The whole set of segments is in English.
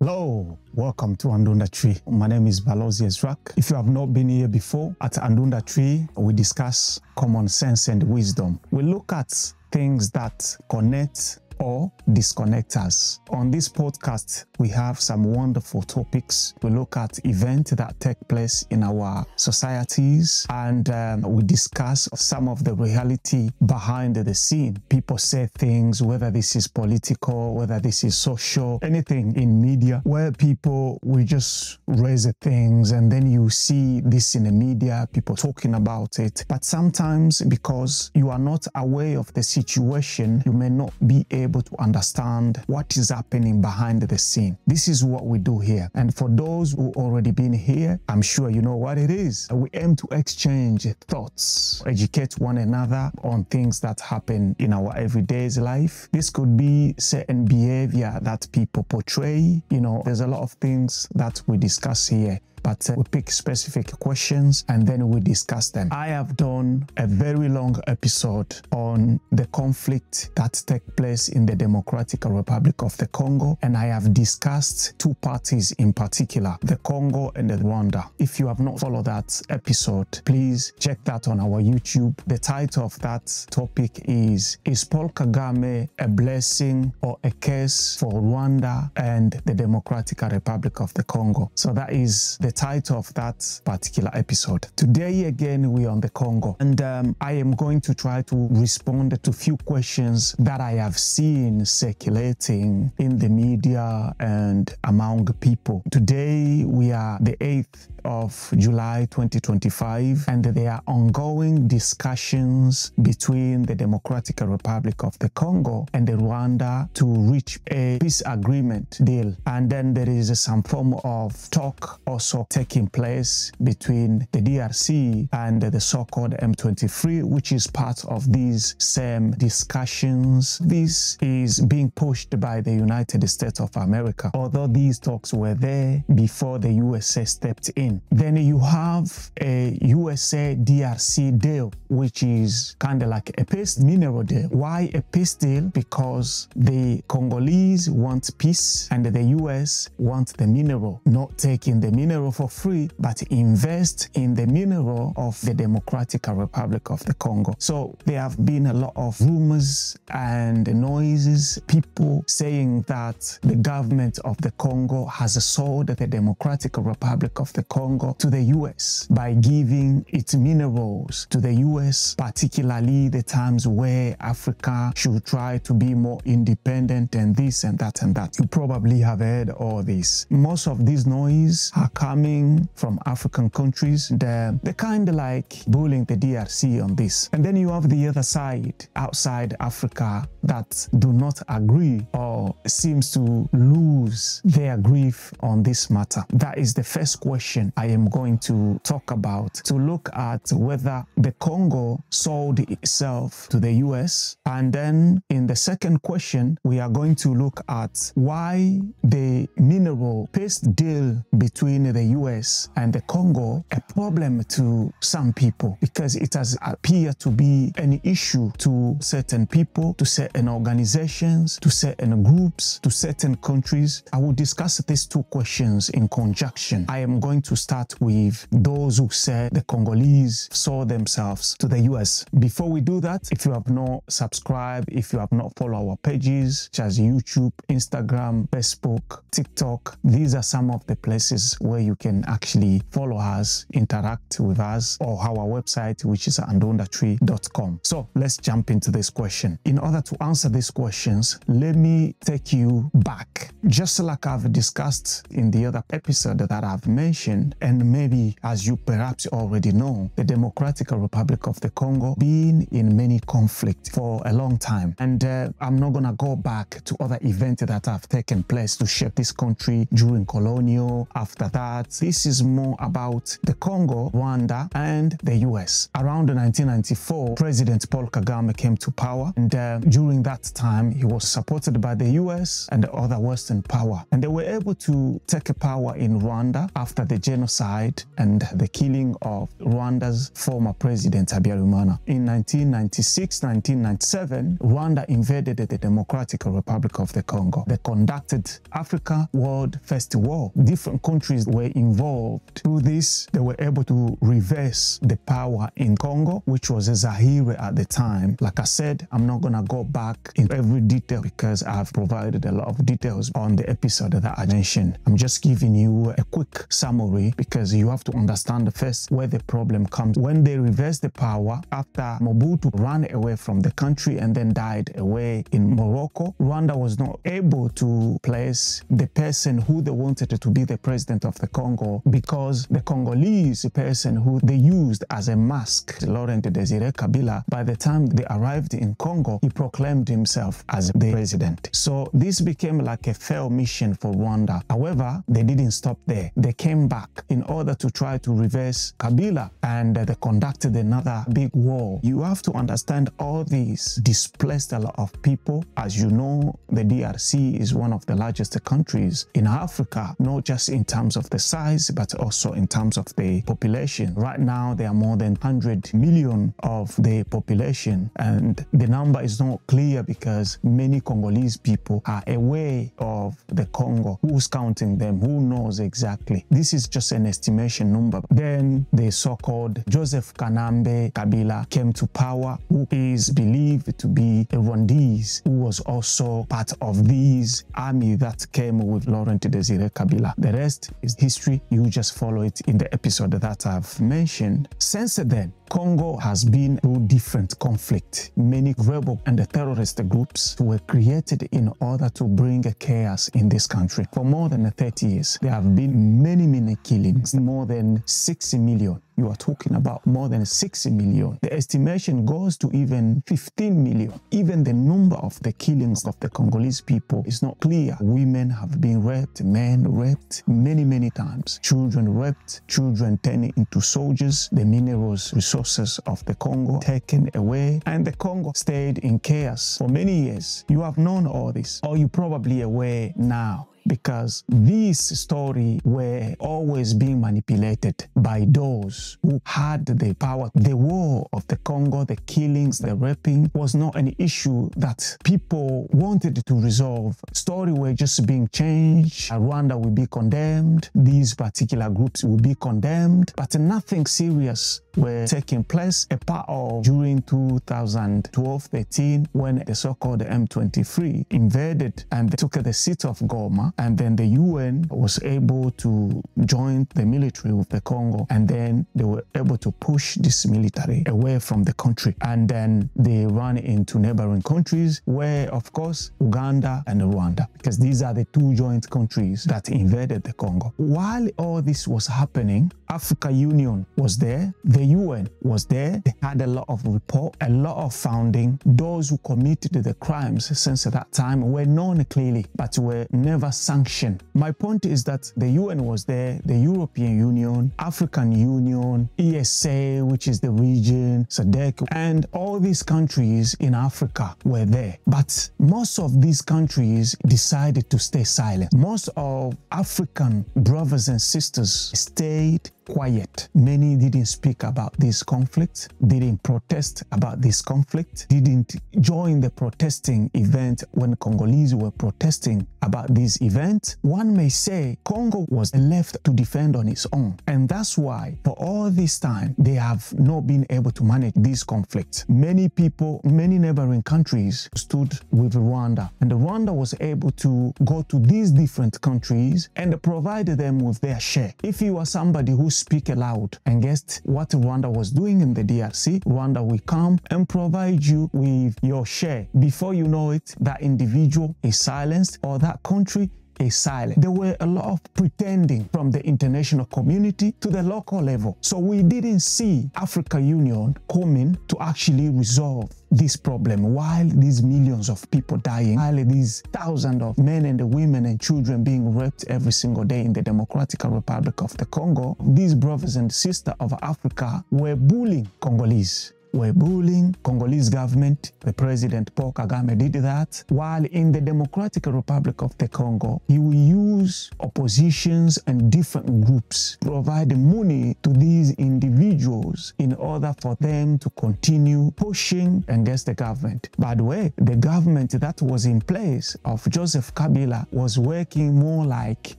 Hello, welcome to Andunda Tree. My name is Balozi Ezrak. If you have not been here before, at Andunda Tree, we discuss common sense and wisdom. We look at things that connect or disconnect us. On this podcast, we have some wonderful topics. We look at events that take place in our societies and we discuss some of the reality behind the scene. People say things, whether this is political, whether this is social, anything in media, where people will just raise things and then you see this in the media, people talking about it. But sometimes because you are not aware of the situation, you may not be able to understand what is happening behind the scene. This is what we do here. And for those who already been here, I'm sure you know what it is. We aim to exchange thoughts, educate one another on things that happen in our everyday life. This could be certain behavior that people portray. You know, there's a lot of things that we discuss here. But we pick specific questions and then we discuss them. I have done a very long episode on the conflict that takes place in the Democratic Republic of the Congo, and I have discussed two parties in particular, the Congo and the Rwanda. If you have not followed that episode, please check that on our YouTube. The title of that topic is Paul Kagame a blessing or a curse for Rwanda and the Democratic Republic of the Congo? So that is the title of that particular episode. Today again we are on the Congo, and I am going to try to respond to few questions that I have seen circulating in the media and among people. Today we are the 8th of July 2025, and there are ongoing discussions between the Democratic Republic of the Congo and the Rwanda to reach a peace agreement deal. And then there is some form of talk also taking place between the DRC and the so-called M23, which is part of these same discussions. This is being pushed by the United States of America, although these talks were there before the USA stepped in. Then you have a USA DRC deal, which is kind of like a peace mineral deal. Why a peace deal? Because the Congolese want peace and the US want the mineral, not taking the mineral for free, but invest in the mineral of the Democratic Republic of the Congo. So there have been a lot of rumors and noises, people saying that the government of the Congo has sold the Democratic Republic of the Congo to the US by giving its minerals to the US, particularly the times where Africa should try to be more independent and this and that and that. You probably have heard all this. Most of these noise are coming from African countries. They're kind of like bullying the DRC on this. And then you have the other side, outside Africa, that do not agree or seems to lose their grief on this matter. That is the first question I am going to talk about, to look at whether the Congo sold itself to the US. And then in the second question, we are going to look at why the mineral peace deal between the US and the Congo a problem to some people, because it has appeared to be an issue to certain people, to certain organizations, to certain groups, to certain countries. I will discuss these two questions in conjunction. I am going to start with those who said the Congolese sold themselves to the US. Before we do that, if you have not subscribed, if you have not followed our pages such as YouTube, Instagram, Facebook, TikTok, these are some of the places where you can actually follow us, interact with us, or our website, which is andundatree.com. So let's jump into this question. In order to answer these questions, let me take you back. Just like I've discussed in the other episode that I've mentioned, and maybe as you perhaps already know, the Democratic Republic of the Congo been in many conflicts for a long time. And I'm not gonna go back to other events that have taken place to shape this country during colonial. After that, this is more about the Congo, Rwanda, and the US. Around 1994, President Paul Kagame came to power, and during that time, he was supported by the US and the other Western power. And they were able to take power in Rwanda after the genocide and the killing of Rwanda's former president Habyarimana. In 1996-1997, Rwanda invaded the Democratic Republic of the Congo. They conducted Africa War World First War. Different countries were involved. Through this, they were able to reverse the power in Congo, which was Zaire at the time. Like I said, I'm not going to go back in every detail because I've provided a lot of details on the episode that I mentioned. I'm just giving you a quick summary because you have to understand first where the problem comes. When they reversed the power after Mobutu ran away from the country and then died away in Morocco, Rwanda was not able to place the person who they wanted to be the president of the Congo because the Congolese person who they used as a mask, Laurent Desire Kabila, by the time they arrived in Congo, he proclaimed himself as the president. So this became like a failed mission for Rwanda. However, they didn't stop there. They came back in order to try to reverse Kabila, and they conducted another big war. You have to understand all these displaced a lot of people. As you know, the DRC is one of the largest countries in Africa, not just in terms of the size, but also in terms of the population. Right now, there are more than 100 million of the population, and the number is not clear because many Congolese people are away of the Congo. Who's counting them? Who knows exactly? This is just an estimation number. Then the so-called Joseph Kanambe Kabila came to power, who is believed to be a Rwandese, who was also part of these army that came with Laurent Desire Kabila. The rest is history. You just follow it in the episode that I've mentioned. Since then, Congo has been through different conflict. Many rebel and terrorist groups were created in order to bring chaos in this country. For more than 30 years, there have been many killings, more than 6 million. You are talking about more than 6 million. The estimation goes to even 15 million. Even the number of the killings of the Congolese people is not clear. Women have been raped, men raped many times. Children raped, children turned into soldiers. The minerals, resources of the Congo taken away, and the Congo stayed in chaos for many years. You have known all this, or you probably aware now, because these stories were always being manipulated by those who had the power. The war of the Congo, the killings, the raping was not an issue that people wanted to resolve. Stories were just being changed. Rwanda will be condemned. These particular groups will be condemned, but nothing serious were taking place apart of during 2012-13 when the so-called M23 invaded and took the city of Goma. And then the UN was able to join the military with the Congo, and then they were able to push this military away from the country. And then they ran into neighboring countries where, of course, Uganda and Rwanda, because these are the two joint countries that invaded the Congo. While all this was happening, African Union was there, the UN was there. They had a lot of report, a lot of founding. Those who committed the crimes since that time were known clearly, but were never sanctioned. My point is that the UN was there, the European Union, African Union, ESA, which is the region, SADC, and all these countries in Africa were there. But most of these countries decided to stay silent. Most of African brothers and sisters stayed quiet. Many didn't speak about this conflict, didn't protest about this conflict, didn't join the protesting event when Congolese were protesting about this event. One may say Congo was left to defend on its own. And that's why for all this time, they have not been able to manage this conflict. Many people, many neighboring countries stood with Rwanda, and Rwanda was able to go to these different countries and provide them with their share. If you are somebody who speak aloud and guess what Rwanda was doing in the DRC, Rwanda will come and provide you with your share. Before you know it, that individual is silenced or that country is silent. There were a lot of pretending from the international community to the local level. So we didn't see African Union coming to actually resolve this problem while these millions of people dying, while these thousands of men and women and children being raped every single day in the Democratic Republic of the Congo. These brothers and sisters of Africa were bullying Congolese. were bullying Congolese government. The president Paul Kagame did that. While in the Democratic Republic of the Congo, he will use oppositions and different groups, provide money to these individuals in order for them to continue pushing against the government. By the way, the government that was in place of Joseph Kabila was working more like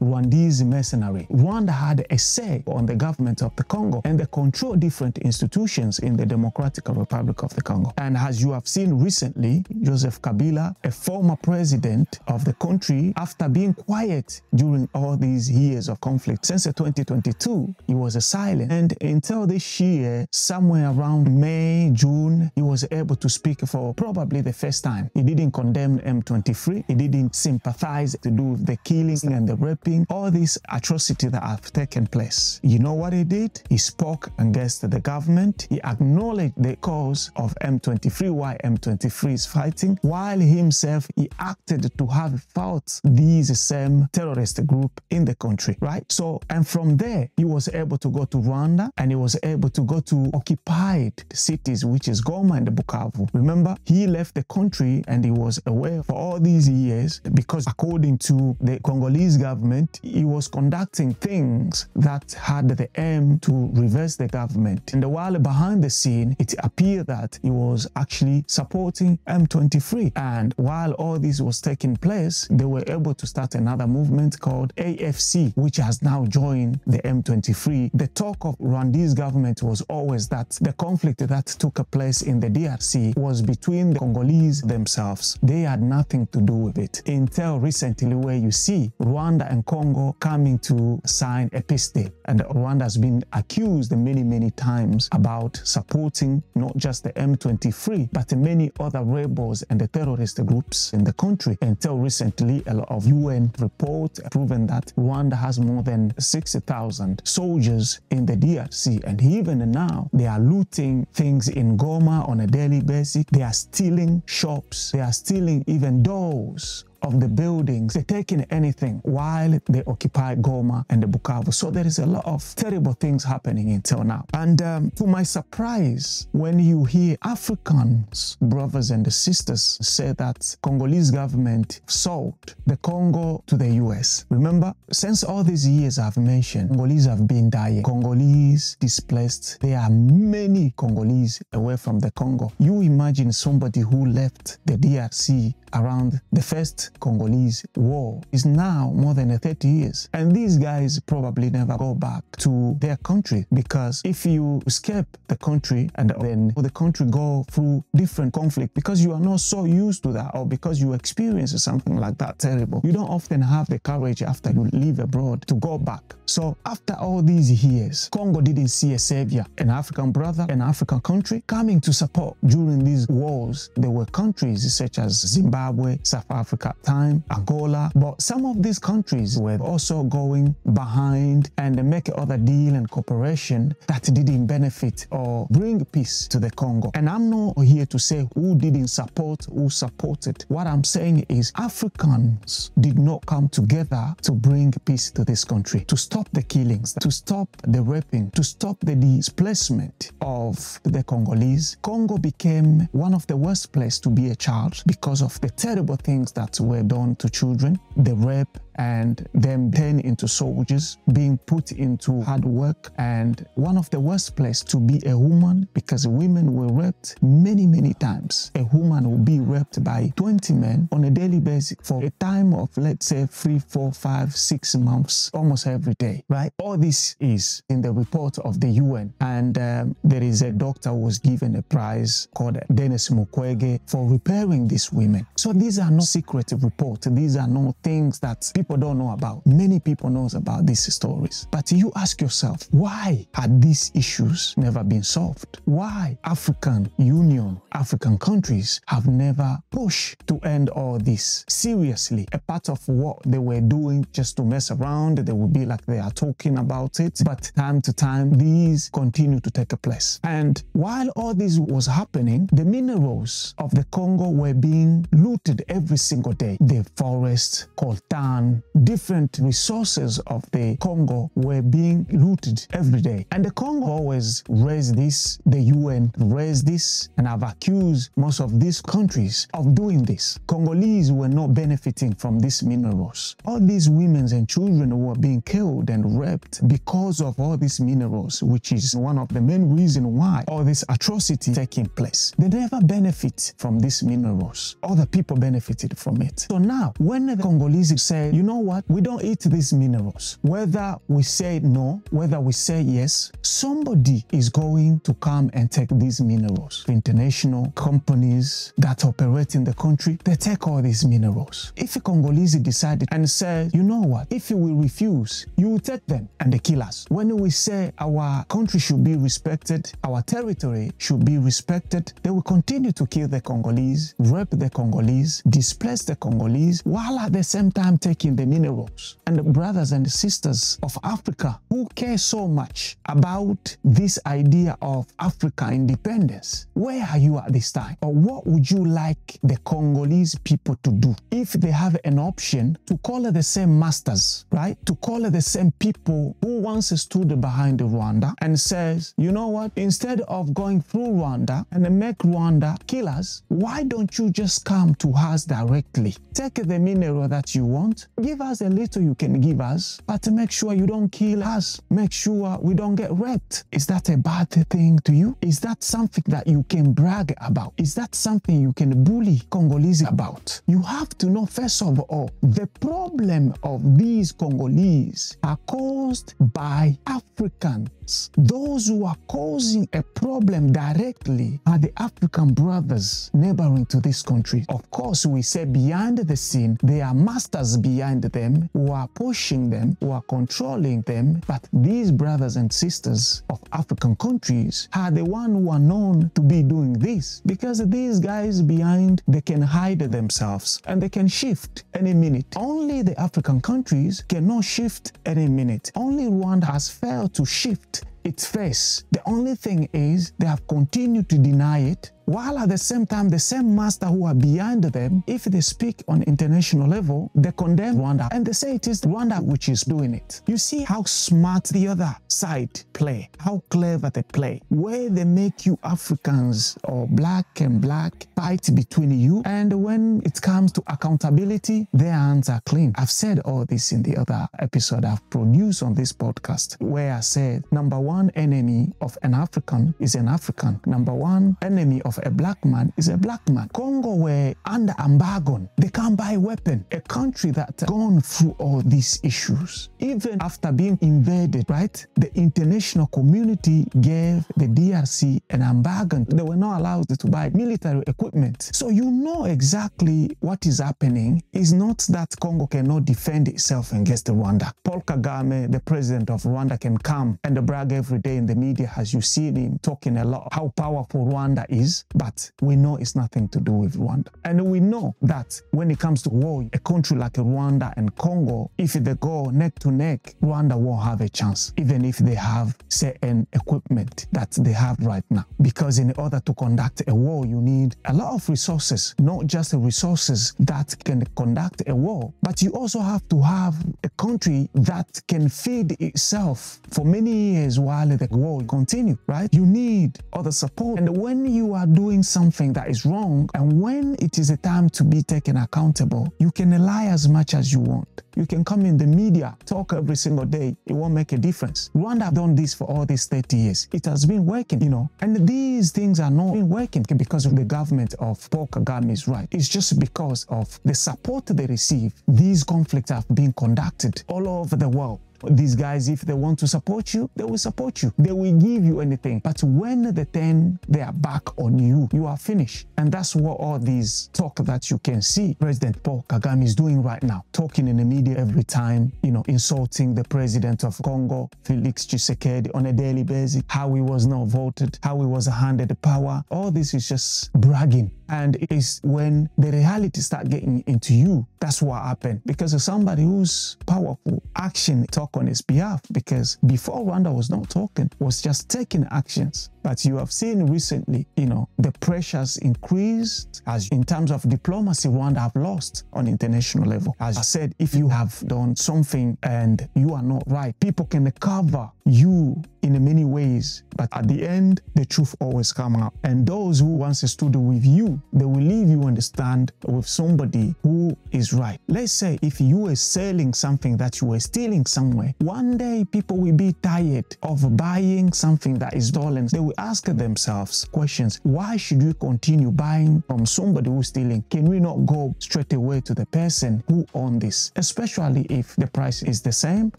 Rwandese mercenary. Rwanda had a say on the government of the Congo, and they control different institutions in the Democratic Republic of the Congo. And as you have seen recently, Joseph Kabila, a former president of the country, after being quiet during all these years of conflict, since 2022, he was silent. And until this year, somewhere around May, June, he was able to speak for probably the first time. He didn't condemn M23. He didn't sympathize to do with the killings and the raping, all these atrocities that have taken place. You know what he did? He spoke against the government. He acknowledged the cause of M23, why M23 is fighting, while himself, he acted to have fought these same terrorist group in the country, right? So, and from there, he was able to go to Rwanda, and he was able to go to occupied cities, which is Goma and Bukavu. Remember, he left the country and he was away for all these years because, according to the Congolese government, he was conducting things that had the aim to reverse the government. And while behind the scene, it appeared that he was actually supporting M23. And while all this was taking place, they were able to start another movement called AFC, which has now joined the M23. The talk of Rwandese government was always that the conflict that took place in the DRC was between the Congolese themselves. They had nothing to do with it. Until recently, where you see Rwanda and Congo coming to sign a peace deal. And Rwanda has been accused many times about supporting not just the M23, but many other rebels and the terrorist groups in the country. Until recently, a lot of UN reports proven that Rwanda has more than 60,000 soldiers in the DRC. And even now, they are looting things in Goma on a daily basis. They are stealing shops. They are stealing even doors of the buildings. They're taking anything while they occupy Goma and the Bukavu. So there is a lot of terrible things happening until now. And to my surprise, when you hear Africans, brothers and sisters, say that Congolese government sold the Congo to the US. Remember, since all these years I've mentioned, Congolese have been dying. Congolese displaced. There are many Congolese away from the Congo. You imagine somebody who left the DRC around the first Congolese war is now more than 30 years. And these guys probably never go back to their country, because if you escape the country and then the country go through different conflict because you are not so used to that, or because you experience something like that terrible, you don't often have the courage after you leave abroad to go back. So after all these years, Congo didn't see a savior, an African brother, an African country coming to support during these wars. There were countries such as Zimbabwe, South Africa, Angola, but some of these countries were also going behind and make other deal and cooperation that didn't benefit or bring peace to the Congo. And I'm not here to say who didn't support, who supported. What I'm saying is Africans did not come together to bring peace to this country, to stop the killings, to stop the raping, to stop the displacement of the Congolese. Congo became one of the worst places to be a child because of the terrible things that were done to children, the rape, and them turned into soldiers, being put into hard work, and one of the worst places to be a woman, because women were raped many times. A woman will be raped by 20 men on a daily basis for a time of, let's say, 3, 4, 5, 6 months, almost every day, right? All this is in the report of the UN, and there is a doctor who was given a prize called Denis Mukwege for repairing these women. So these are not secret reports. These are not things that people don't know about. Many people knows about these stories. But you ask yourself, why had these issues never been solved? Why African Union, African countries have never pushed to end all this seriously? A part of what they were doing just to mess around, they would be like they are talking about it, but time to time these continue to take place. And while all this was happening, the minerals of the Congo were being looted every single day. The forests, coltan, and different resources of the Congo were being looted every day. And the Congo always raised this, the UN raised this, and have accused most of these countries of doing this. Congolese were not benefiting from these minerals. All these women and children were being killed and raped because of all these minerals, which is one of the main reasons why all this atrocity taking place. They never benefit from these minerals. Other people benefited from it. So now, when the Congolese say, you know what, we don't eat these minerals, whether we say no, whether we say yes, somebody is going to come and take these minerals. International companies that operate in the country, they take all these minerals. If a Congolese decided and said, you know what, if we refuse, you will take them and they kill us. When we say our country should be respected, our territory should be respected, they will continue to kill the Congolese, rape the Congolese, displace the Congolese, while at the same time taking the minerals. And the brothers and sisters of Africa who care so much about this idea of Africa independence, where are you at this time? Or what would you like the Congolese people to do if they have an option to call the same masters, right? To call the same people who once stood behind Rwanda and says, you know what, instead of going through Rwanda and make Rwanda kill us, why don't you just come to us directly? Take the mineral that you want, give us a little you can give us, but make sure you don't kill us. Make sure we don't get raped. Is that a bad thing to you? Is that something that you can brag about? Is that something you can bully Congolese about? You have to know, first of all, the problem of these Congolese are caused by Africans. Those who are causing a problem directly are the African brothers neighboring to this country. Of course, we say behind the scene, there are masters behind them who are pushing them, who are controlling them, but these brothers and sisters of African countries are the ones who are known to be doing this, because these guys behind, they can hide themselves and they can shift any minute. Only the African countries cannot shift any minute. Only Rwanda has failed to shift its face. The only thing is they have continued to deny it, while at the same time, the same master who are behind them, if they speak on international level, they condemn Rwanda and they say it is Rwanda which is doing it. You see how smart the other side play, how clever they play, where they make you Africans or black and black fight between you, and when it comes to accountability, their hands are clean. I've said all this in the other episode I've produced on this podcast, where I said, number one enemy of an African is an African. Number one enemy of a black man is a black man. Congo were under embargo. They can't buy weapon. A country that gone through all these issues. Even after being invaded, right? The international community gave the DRC an embargo. They were not allowed to buy military equipment. So you know exactly what is happening. It's not that Congo cannot defend itself against Rwanda. Paul Kagame, the president of Rwanda, can come and brag every day in the media, as you see him talking a lot, how powerful Rwanda is. But we know it's nothing to do with Rwanda. And we know that when it comes to war, a country like Rwanda and Congo, if they go neck to neck, Rwanda won't have a chance, even if they have certain equipment that they have right now. Because in order to conduct a war, you need a lot of resources, not just the resources that can conduct a war, but you also have to have a country that can feed itself for many years while the war continues, right? You need other support. And when you are doing something that is wrong, and when it is a time to be taken accountable, you can lie as much as you want. You can come in the media, talk every single day. It won't make a difference. Rwanda have done this for all these 30 years. It has been working, you know. And these things are not been working because of the government of Paul Kagame is right. It's just because of the support they receive. These conflicts have been conducted all over the world. These guys, if they want to support you, they will support you. They will give you anything. But when they turn their back on you, you are finished. And that's what all these talk that you can see President Paul Kagame is doing right now. Talking in the media every time, you know, insulting the president of Congo, Felix Tshisekedi, on a daily basis, how he was not voted, how he was handed the power. All this is just bragging. And it is when the reality start getting into you, that's what happened. Because of somebody who's powerful, action talk on his behalf. Because before Rwanda was not talking, was just taking actions. But you have seen recently, you know, the pressures increased as in terms of diplomacy, Rwanda have lost on international level. As I said, if you have done something and you are not right. People can cover you in many ways, but at the end, the truth always comes out. And those who once stood with you, they will leave you on the stand with somebody who is right. Let's say if you were selling something that you were stealing somewhere, one day people will be tired of buying something that is stolen. They will ask themselves questions. Why should we continue buying from somebody who's stealing? Can we not go straight away to the person who owns this? Especially if the price is the same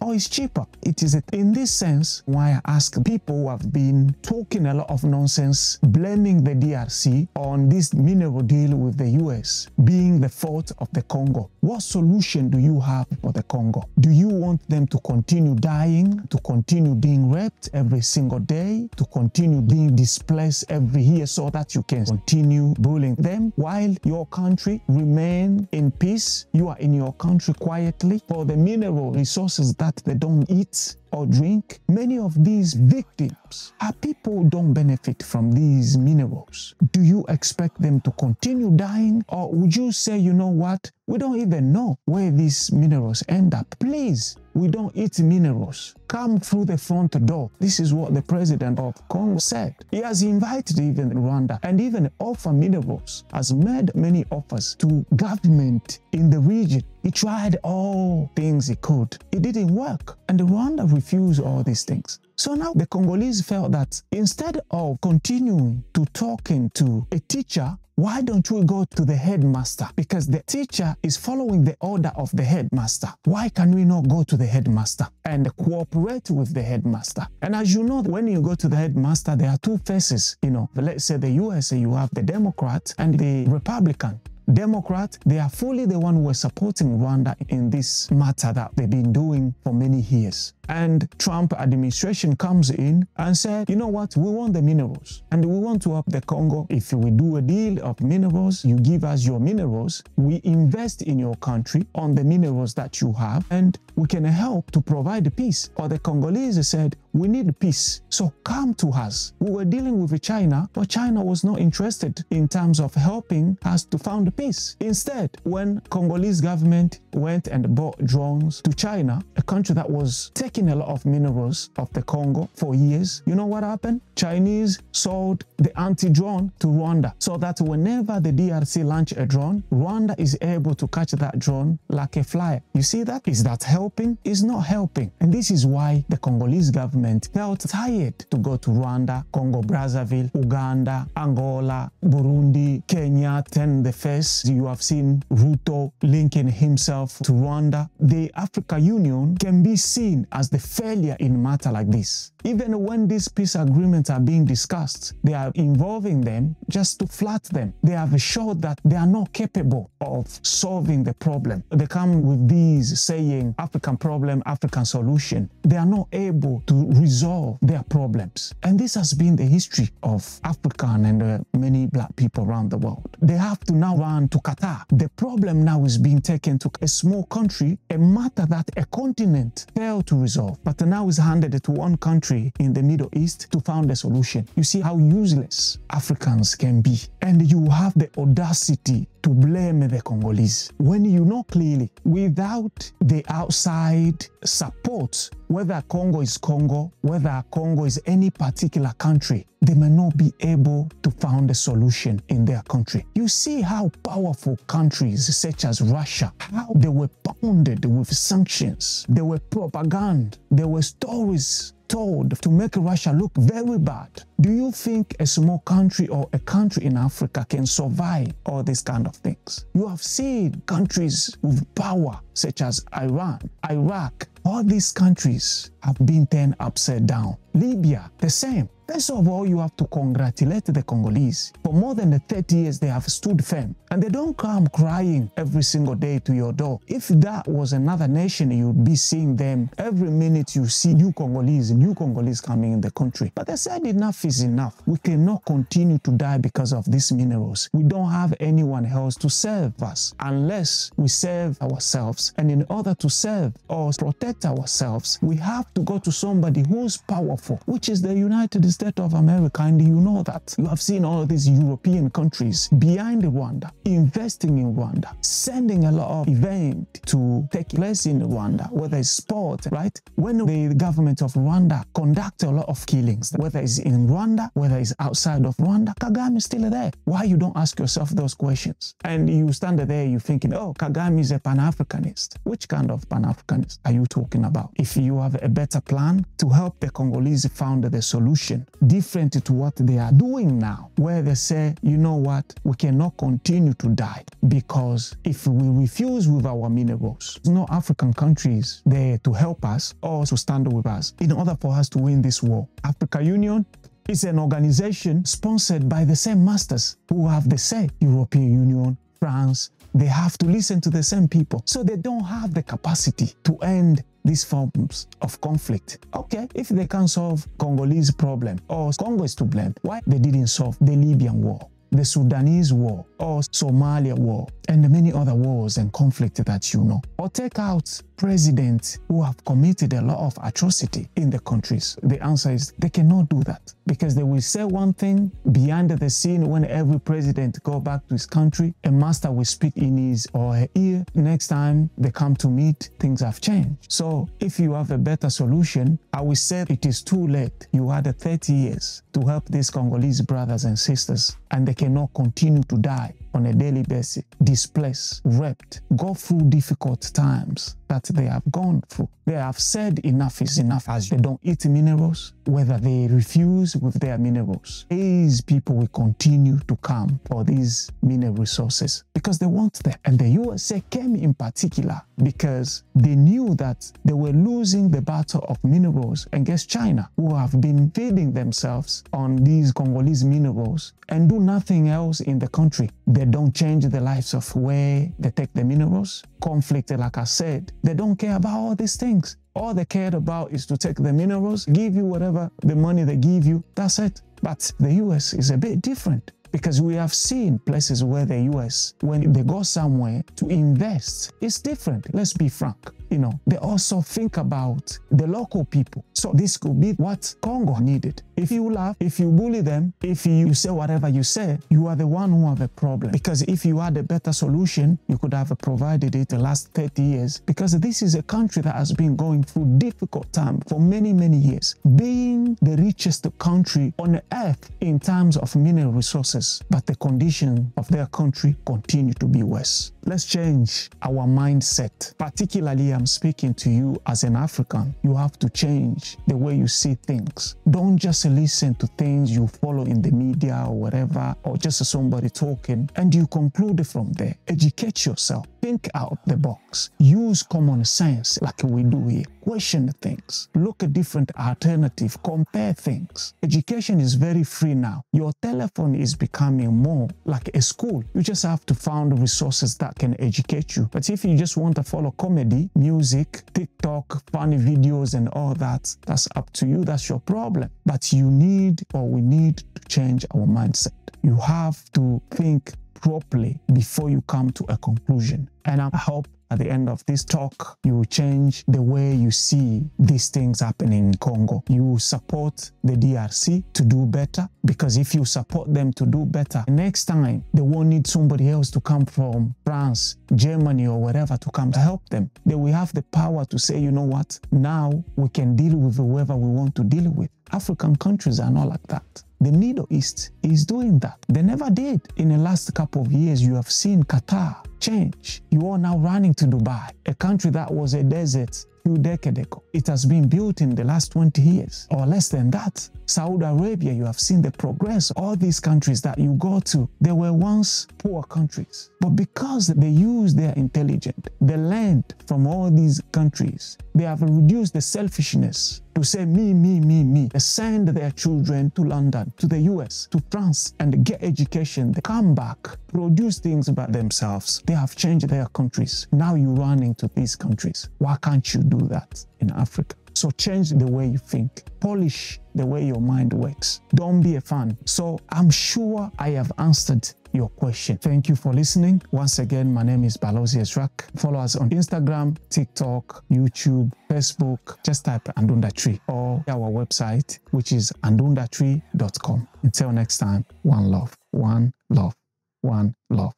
or is cheaper. It is in this sense why I ask people who have been talking a lot of nonsense, blaming the DRC on this mineral deal with the US being the fault of the Congo. What solution do you have for the Congo? Do you want them to continue dying, to continue being raped every single day, to continue being displaced every year so that you can continue bullying them while your country remain in peace? You are in your country quietly for the mineral resources that they don't eat or drink. Many of these victims are people who don't benefit from these minerals. Do you expect them to continue dying, or would you say, you know what, we don't even know where these minerals end up? Please, we don't eat minerals. Come through the front door. This is what the president of Congo said. He has invited even Rwanda and even offer minerals, has made many offers to government in the region. He tried all things he could. It didn't work. And Rwanda refused all these things. So now the Congolese felt that instead of continuing to talking to a teacher, why don't we go to the headmaster? Because the teacher is following the order of the headmaster. Why can we not go to the headmaster and cooperate with the headmaster? And as you know, when you go to the headmaster, there are two faces. You know, let's say the USA, you have the Democrat and the Republican. Democrat, they are fully the one who are supporting Rwanda in this matter that they've been doing for many years. And Trump administration comes in and said, you know what, we want the minerals and we want to help the Congo. If we do a deal of minerals, you give us your minerals, we invest in your country on the minerals that you have, and we can help to provide peace. Or the Congolese said, we need peace, so come to us. We were dealing with China, but China was not interested in terms of helping us to found peace. Instead, when Congolese government went and bought drones to China, a country that was taking a lot of minerals of the Congo for years, you know what happened? Chinese sold the anti-drone to Rwanda, so that whenever the DRC launch a drone, Rwanda is able to catch that drone like a fly. You see that? Is that helping? It's not helping. And this is why the Congolese government felt tired to go to Rwanda, Congo Brazzaville, Uganda, Angola, Burundi, Kenya, turn the face. You have seen Ruto linking himself to Rwanda. The African Union can be seen as the failure in matter like this. Even when these peace agreements are being discussed, they are involving them just to flat them. They have showed that they are not capable of solving the problem. They come with these saying African problem, African solution. They are not able to resolve their problems. And this has been the history of African and many black people around the world. They have to now run to Qatar. The problem now is being taken to a small country, a matter that a continent failed to resolve, but now is handed to one country in the Middle East to find a solution. You see how useless Africans can be. And you have the audacity to blame the Congolese when you know clearly without the outside support, whether Congo is Congo, whether Congo is any particular country, they may not be able to find a solution in their country. You see how powerful countries such as Russia, how they were pounded with sanctions, there were propaganda, there were stories told to make Russia look very bad. Do you think a small country or a country in Africa can survive all these kind of things? You have seen countries with power such as Iran, Iraq. All these countries have been turned upside down. Libya, the same. First of all, you have to congratulate the Congolese. For more than 30 years, they have stood firm. And they don't come crying every single day to your door. If that was another nation, you'd be seeing them. Every minute you see new Congolese coming in the country. But they said enough is enough. We cannot continue to die because of these minerals. We don't have anyone else to serve us unless we serve ourselves. And in order to serve or protect ourselves, we have to go to somebody who's powerful, which is the United States States of America, and you know that. You have seen all these European countries behind Rwanda, investing in Rwanda, sending a lot of events to take place in Rwanda, whether it's sport, right? When the government of Rwanda conduct a lot of killings, whether it's in Rwanda, whether it's outside of Rwanda, Kagame is still there. Why you don't ask yourself those questions? And you stand there, you're thinking, oh, Kagame is a Pan-Africanist. Which kind of Pan-Africanist are you talking about? If you have a better plan to help the Congolese found the solution, different to what they are doing now, where they say, you know what, we cannot continue to die because if we refuse with our minerals, there's no African countries there to help us or to stand with us in order for us to win this war. African Union is an organization sponsored by the same masters who have the say. European Union, France, they have to listen to the same people. So they don't have the capacity to end these forms of conflict. Okay, if they can't solve Congolese problem, or Congo is to blame, why they didn't solve the Libyan war, the Sudanese war, or Somalia war, and many other wars and conflicts that you know? Or take out presidents who have committed a lot of atrocity in the countries. The answer is they cannot do that because they will say one thing behind the scene. When every president go back to his country, a master will speak in his or her ear. Next time they come to meet, things have changed. So if you have a better solution, I will say it is too late. You had 30 years to help these Congolese brothers and sisters, and they cannot continue to die on a daily basis, displaced, raped, go through difficult times that they have gone through. They have said enough is enough as they don't eat minerals, whether they refuse with their minerals. These people will continue to come for these mineral resources because they want them. And the USA came in particular because they knew that they were losing the battle of minerals against China, who have been feeding themselves on these Congolese minerals and do nothing else in the country. They don't change the lives of where they take the minerals. Conflict, like I said, they don't care about all these things. All they cared about is to take the minerals, give you whatever the money they give you, that's it. But the US is a bit different because we have seen places where the US, when they go somewhere to invest, it's different. Let's be frank. You know, they also think about the local people. So this could be what Congo needed. If you laugh, if you bully them, if you say whatever you say, you are the one who have a problem. Because if you had a better solution, you could have provided it the last 30 years. Because this is a country that has been going through difficult time for many, many years. Being the richest country on earth in terms of mineral resources, but the condition of their country continue to be worse. Let's change our mindset. Particularly, I'm speaking to you as an African. You have to change the way you see things. Don't just listen to things you follow in the media or whatever, or just somebody talking, and you conclude from there. Educate yourself. Think out the box. Use common sense like we do here. Question things. Look at different alternatives. Compare things. Education is very free now. Your telephone is becoming more like a school. You just have to find resources that can educate you. But if you just want to follow comedy, music, TikTok, funny videos and all that, that's up to you. That's your problem. But you need, or we need to change our mindset. You have to think properly before you come to a conclusion. And I hope at the end of this talk, you will change the way you see these things happening in Congo. You support the DRC to do better, because if you support them to do better, next time they won't need somebody else to come from France, Germany or wherever to come to help them. They will have the power to say, you know what, now we can deal with whoever we want to deal with. African countries are not like that. The Middle East is doing that. They never did. In the last couple of years, you have seen Qatar change. You are now running to Dubai, a country that was a desert a few decades ago. It has been built in the last 20 years or less than that. Saudi Arabia, you have seen the progress. All these countries that you go to, they were once poor countries. But because they use their intelligence, they learned from all these countries, they have reduced the selfishness to say me, me, me, me. They send their children to London, to the US, to France, and get education. They come back, produce things by themselves. They have changed their countries. Now you run into these countries. Why can't you do that in Africa? So change the way you think. Polish the way your mind works. Don't be a fan. So I'm sure I have answered your question. Thank you for listening. Once again, my name is Balozi Ezrak. Follow us on Instagram, TikTok, YouTube, Facebook. Just type Andunda Tree or our website, which is andundatree.com. Until next time, one love, one love, one love.